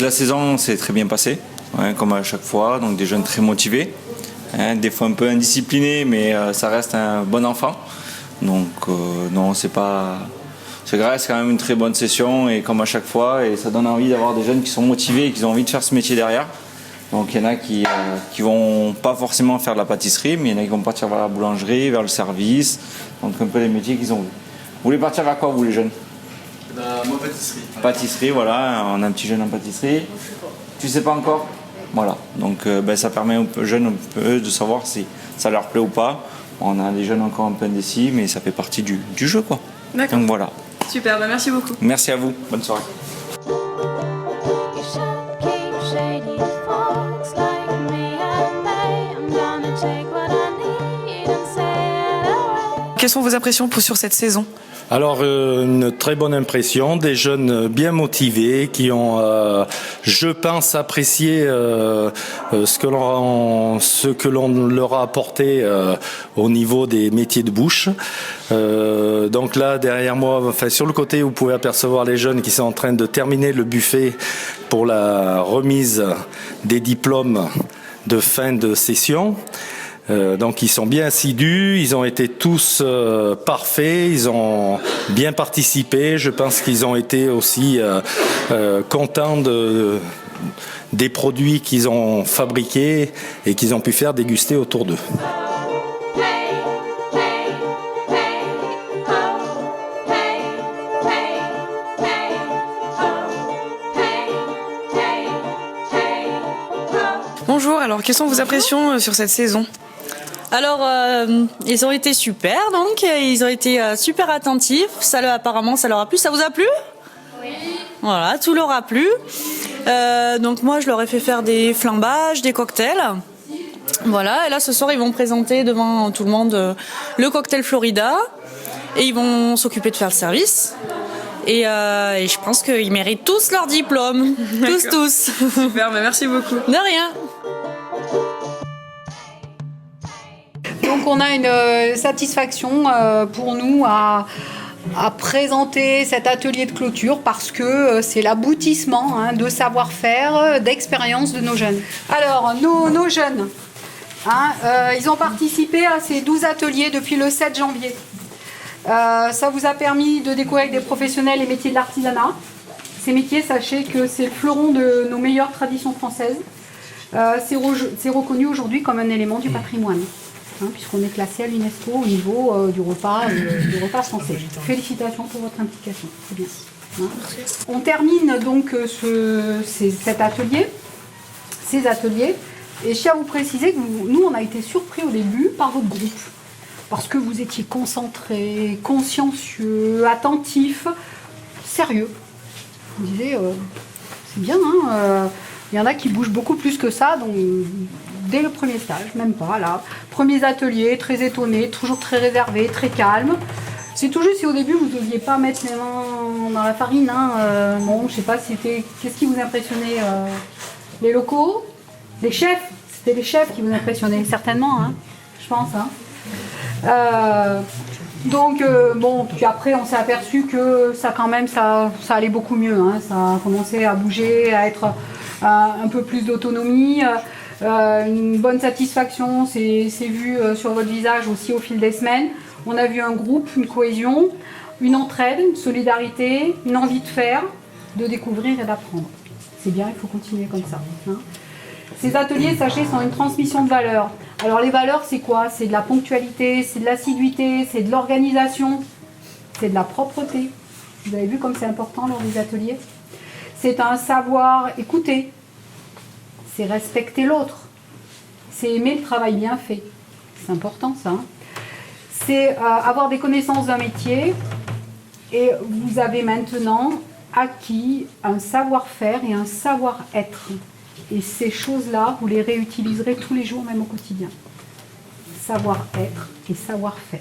Donc la saison s'est très bien passée, comme à chaque fois. Donc des jeunes très motivés, des fois un peu indisciplinés, mais ça reste un bon enfant. Donc non, c'est quand même une très bonne session et comme à chaque fois, et ça donne envie d'avoir des jeunes qui sont motivés et qui ont envie de faire ce métier derrière. Donc il y en a qui vont pas forcément faire de la pâtisserie, mais il y en a qui vont partir vers la boulangerie, vers le service, donc un peu les métiers qu'ils ont vus. Vous voulez partir vers quoi, vous les jeunes? Moi, pâtisserie. Pâtisserie, voilà, on a un petit jeune en pâtisserie. Tu sais pas encore? Voilà, donc ça permet aux jeunes un peu de savoir si ça leur plaît ou pas. On a des jeunes encore un peu indécis, mais ça fait partie du jeu, quoi. D'accord. Donc voilà. Super, merci beaucoup. Merci à vous, bonne soirée. Quelles sont vos impressions sur cette saison? Alors, une très bonne impression, des jeunes bien motivés qui ont, je pense, apprécié ce que l'on leur a apporté au niveau des métiers de bouche. Donc là, derrière moi, sur le côté, vous pouvez apercevoir les jeunes qui sont en train de terminer le buffet pour la remise des diplômes de fin de session. Donc ils sont bien assidus, ils ont été tous parfaits, ils ont bien participé. Je pense qu'ils ont été aussi contents des produits qu'ils ont fabriqués et qu'ils ont pu faire déguster autour d'eux. Bonjour, alors quelles sont vos impressions sur cette saison? Alors, ils ont été super, donc ils ont été super attentifs. Apparemment, ça leur a plu. Ça vous a plu? Oui. Voilà, tout leur a plu. Donc moi, je leur ai fait faire des flambages, des cocktails. Voilà, et là, ce soir, ils vont présenter devant tout le monde le cocktail Florida. Et ils vont s'occuper de faire le service. Et je pense qu'ils méritent tous leur diplôme. Tous. Super, merci beaucoup. De rien. Donc on a une satisfaction pour nous à présenter cet atelier de clôture parce que c'est l'aboutissement de savoir-faire, d'expérience de nos jeunes. Alors nos jeunes, ils ont participé à ces 12 ateliers depuis le 7 janvier. Ça vous a permis de découvrir avec des professionnels les métiers de l'artisanat. Ces métiers, sachez que c'est le fleuron de nos meilleures traditions françaises. C'est reconnu aujourd'hui comme un élément du patrimoine. Puisqu'on est classé à l'UNESCO au niveau du repas français. Félicitations pour votre implication, c'est bien. On termine donc ces ateliers, et je tiens à vous préciser que nous, on a été surpris au début par votre groupe, parce que vous étiez concentrés, consciencieux, attentifs, sérieux. On disait, c'est bien, il y en a qui bougent beaucoup plus que ça, donc dès le premier stage, même pas là. Premiers ateliers, très étonnés, toujours très réservés, très calmes. C'est tout juste si au début vous ne deviez pas mettre les mains dans la farine. Bon, je sais pas, qu'est-ce qui vous impressionnait les locaux? Les chefs? C'était les chefs qui vous impressionnaient, certainement, je pense. Donc, puis après on s'est aperçu que ça allait beaucoup mieux. Ça a commencé à bouger, à être un peu plus d'autonomie. Une bonne satisfaction s'est vue sur votre visage aussi au fil des semaines. On a vu un groupe, une cohésion, une entraide, une solidarité, une envie de faire, de découvrir et d'apprendre. C'est bien, il faut continuer comme ça. Ces ateliers, sachez, sont une transmission de valeurs. Alors les valeurs, c'est quoi? C'est de la ponctualité, c'est de l'assiduité, c'est de l'organisation, c'est de la propreté. Vous avez vu comme c'est important lors des ateliers? C'est un savoir écouter. C'est respecter l'autre, c'est aimer le travail bien fait. C'est important ça. C'est avoir des connaissances d'un métier et vous avez maintenant acquis un savoir-faire et un savoir-être. Et ces choses-là, vous les réutiliserez tous les jours, même au quotidien. Savoir-être et savoir-faire.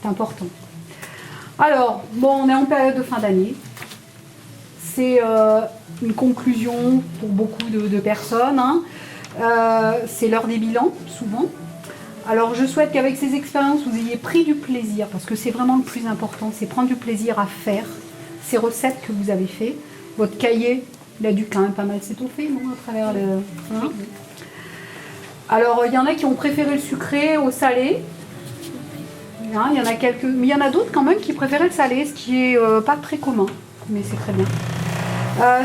C'est important. Alors, on est en période de fin d'année. C'est une conclusion pour beaucoup de personnes. C'est l'heure des bilans, souvent. Alors je souhaite qu'avec ces expériences, vous ayez pris du plaisir, parce que c'est vraiment le plus important, c'est prendre du plaisir à faire ces recettes que vous avez faites, votre cahier Il a dû quand même pas mal s'étoffer, non, à travers le... Hein. Alors, il y en a qui ont préféré le sucré au salé. Hein, il y en a quelques... Mais il y en a d'autres quand même qui préféraient le salé, ce qui est pas très commun. Mais c'est très bien.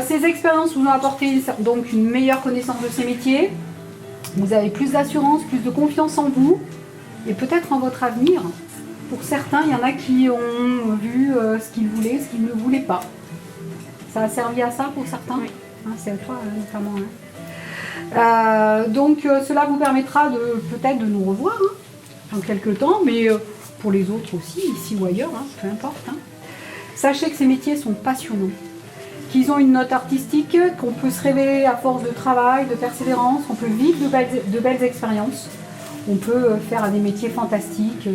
Ces expériences vous ont apporté donc une meilleure connaissance de ces métiers. Vous avez plus d'assurance, plus de confiance en vous et peut-être en votre avenir. Pour certains, il y en a qui ont vu ce qu'ils voulaient, ce qu'ils ne voulaient pas. Ça a servi à ça pour certains. Oui. Hein, c'est à toi notamment. Hein. Donc cela vous permettra peut-être de nous revoir hein, dans quelques temps, mais pour les autres aussi, ici ou ailleurs, hein, peu importe. Hein. Sachez que ces métiers sont passionnants, qu'ils ont une note artistique, qu'on peut se révéler à force de travail, de persévérance, on peut vivre de belles expériences, on peut faire des métiers fantastiques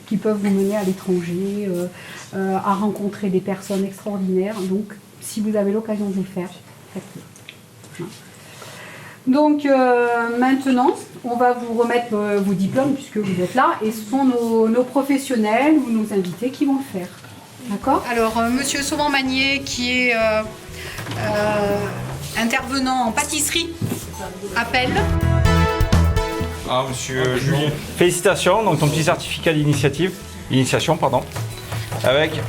qui peuvent vous mener à l'étranger, à rencontrer des personnes extraordinaires. Donc, si vous avez l'occasion de le faire, faites-le. Donc, maintenant, on va vous remettre vos diplômes puisque vous êtes là et ce sont nos professionnels ou nos invités qui vont le faire. D'accord ? Alors, Monsieur Sauvan-Magnier, qui est intervenant en pâtisserie, appelle. Ah, monsieur Julien. Félicitations, donc ton petit certificat d'initiation, avec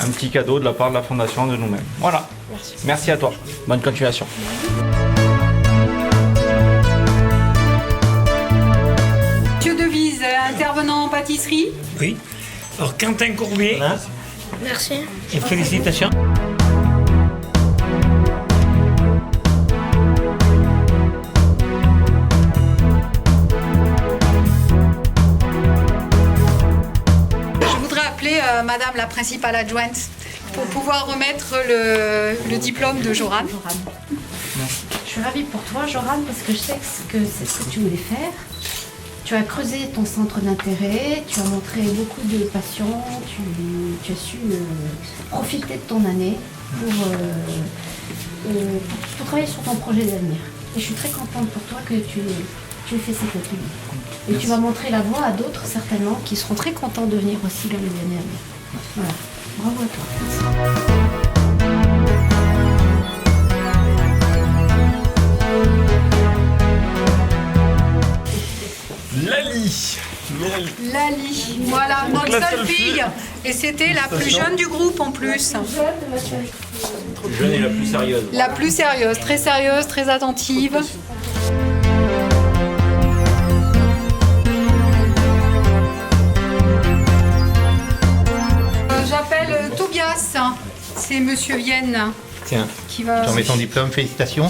un petit cadeau de la part de la fondation de nous-mêmes. Voilà. Merci à toi. Bonne continuation. Monsieur Devise, intervenant en pâtisserie. Oui. Alors, Quentin Courbier. Voilà. Merci. Et félicitations. Je voudrais appeler Madame la principale adjointe pour pouvoir remettre le diplôme de Joran. Je suis ravie pour toi, Joran, parce que je sais que c'est ce que tu voulais faire. Tu as creusé ton centre d'intérêt, tu as montré beaucoup de passion, tu as su profiter de ton année pour travailler sur ton projet d'avenir. Et je suis très contente pour toi que tu aies fait cette étude. Et tu vas montrer la voie à d'autres, certainement, qui seront très contents de venir aussi dans les années à venir. Voilà. Bravo à toi. Lali, voilà, notre seule fille. Et c'était la plus jeune du groupe en plus. La plus jeune et la plus sérieuse. La plus sérieuse, très attentive. J'appelle Tobias, c'est Monsieur Vienne. Tiens, qui va... j'en mets ton diplôme, félicitations.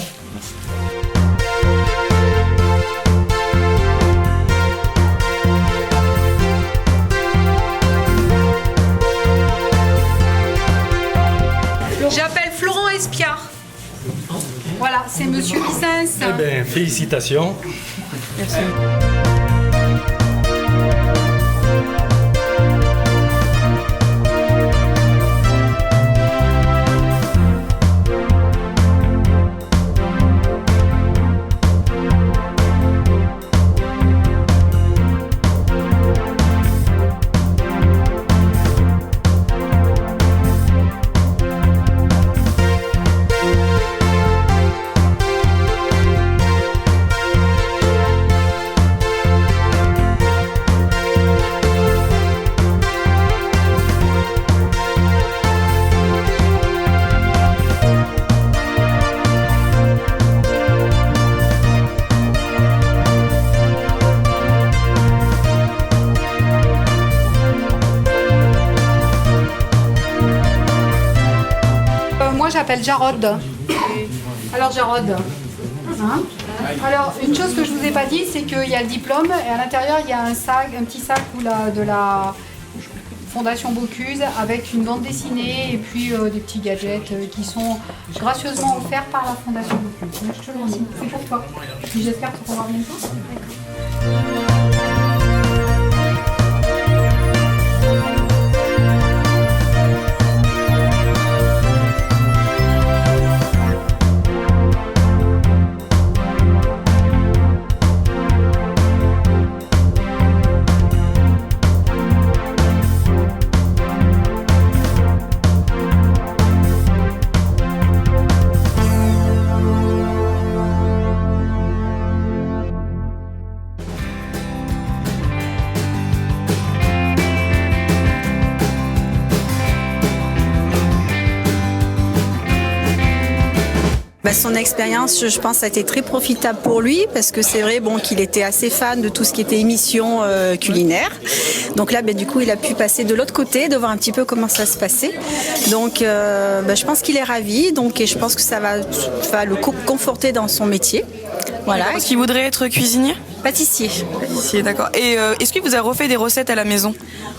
J'appelle Florent Espiard. Voilà, c'est Monsieur Vicens. Eh bien, félicitations. Merci. J'appelle Jarod. Alors Jarod, hein, alors une chose que je vous ai pas dit, c'est qu'il y a le diplôme et à l'intérieur il y a un petit sac de la Fondation Bocuse avec une bande dessinée et puis des petits gadgets qui sont gracieusement offerts par la Fondation Bocuse. Je te le remercie, c'est pour toi. J'espère te revoir bientôt. Son expérience, je pense, a été très profitable pour lui parce que c'est vrai qu'il était assez fan de tout ce qui était émission culinaire. Donc là, du coup, il a pu passer de l'autre côté, de voir un petit peu comment ça se passait. Donc, je pense qu'il est ravi. Et je pense que ça va le conforter dans son métier. Voilà. Est-ce qu'il voudrait être cuisinier ? Pâtissier. Pâtissier, d'accord. Et est-ce qu'il vous a refait des recettes à la maison ?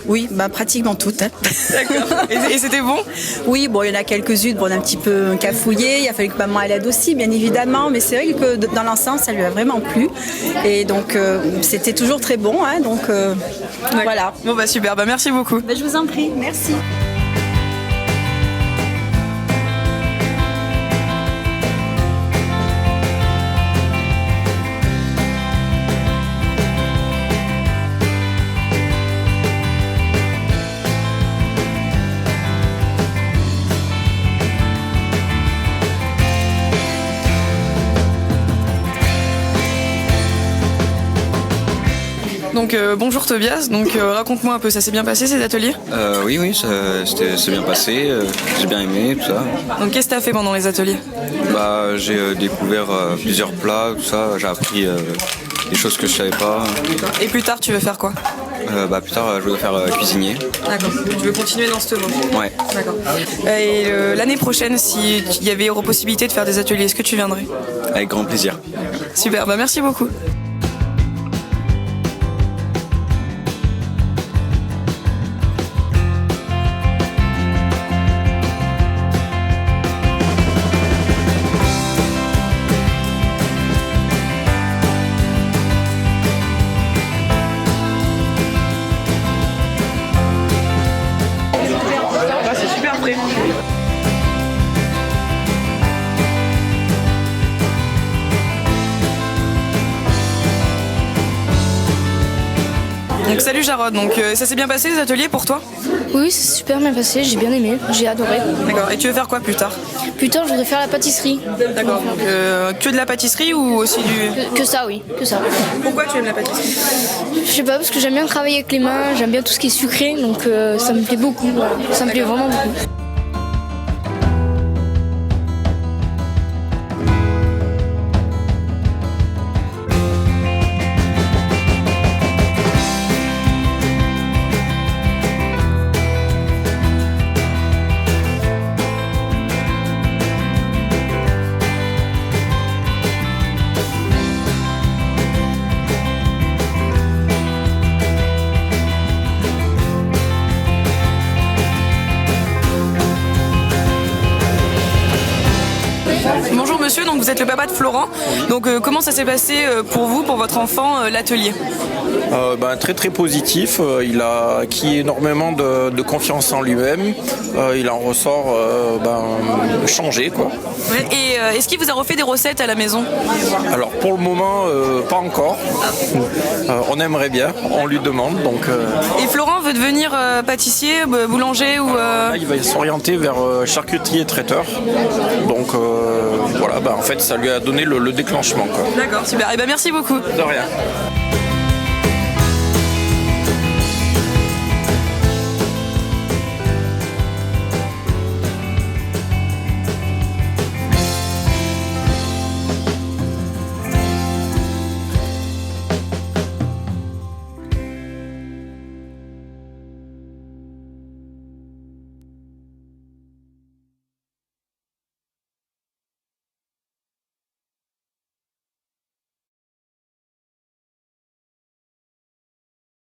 Oui, pratiquement toutes. D'accord. Et c'était bon ? Oui, il y en a quelques-unes, on a un petit peu cafouillé. Il a fallu que maman elle aide aussi, bien évidemment. Mais c'est vrai que dans l'ensemble, ça lui a vraiment plu. Et donc, c'était toujours très bon. Voilà. Bon, super. Merci beaucoup. Je vous en prie. Merci. Donc bonjour Tobias, raconte-moi un peu, ça s'est bien passé ces ateliers ? Oui, c'est bien passé, j'ai bien aimé tout ça. Donc qu'est-ce que tu as fait pendant les ateliers ? J'ai découvert plusieurs plats, tout ça, j'ai appris des choses que je savais pas. Et plus tard tu veux faire quoi ? Plus tard je veux faire cuisinier. D'accord, tu veux continuer dans ce voie ? Ouais. D'accord. Et l'année prochaine, s'il y avait possibilité de faire des ateliers, est-ce que tu viendrais ? Avec grand plaisir. Super, merci beaucoup. C'est super prêt. Donc salut Jarod, ça s'est bien passé les ateliers pour toi ? Oui, c'est super bien passé, j'ai bien aimé, j'ai adoré. D'accord, et tu veux faire quoi plus tard ? Plus tard, je voudrais faire la pâtisserie. D'accord, que de la pâtisserie ou aussi du... Que ça, oui, que ça. Pourquoi tu aimes la pâtisserie ? Je sais pas, parce que j'aime bien travailler avec les mains, j'aime bien tout ce qui est sucré, donc ça me plaît beaucoup, ça me plaît vraiment beaucoup. Bonjour monsieur, vous êtes le papa de Florent. Comment ça s'est passé pour vous, pour votre enfant, l'atelier ? Très très positif. Il a acquis énormément de confiance en lui-même. Il en ressort changé quoi. Ouais, et est-ce qu'il vous a refait des recettes à la maison ? Alors pour le moment pas encore. On aimerait bien, on lui demande donc. Et Florent veut devenir pâtissier, boulanger ou Il va s'orienter vers charcutier et traiteur. Donc en fait ça lui a donné le déclenchement quoi. D'accord, super. Et merci beaucoup. De rien.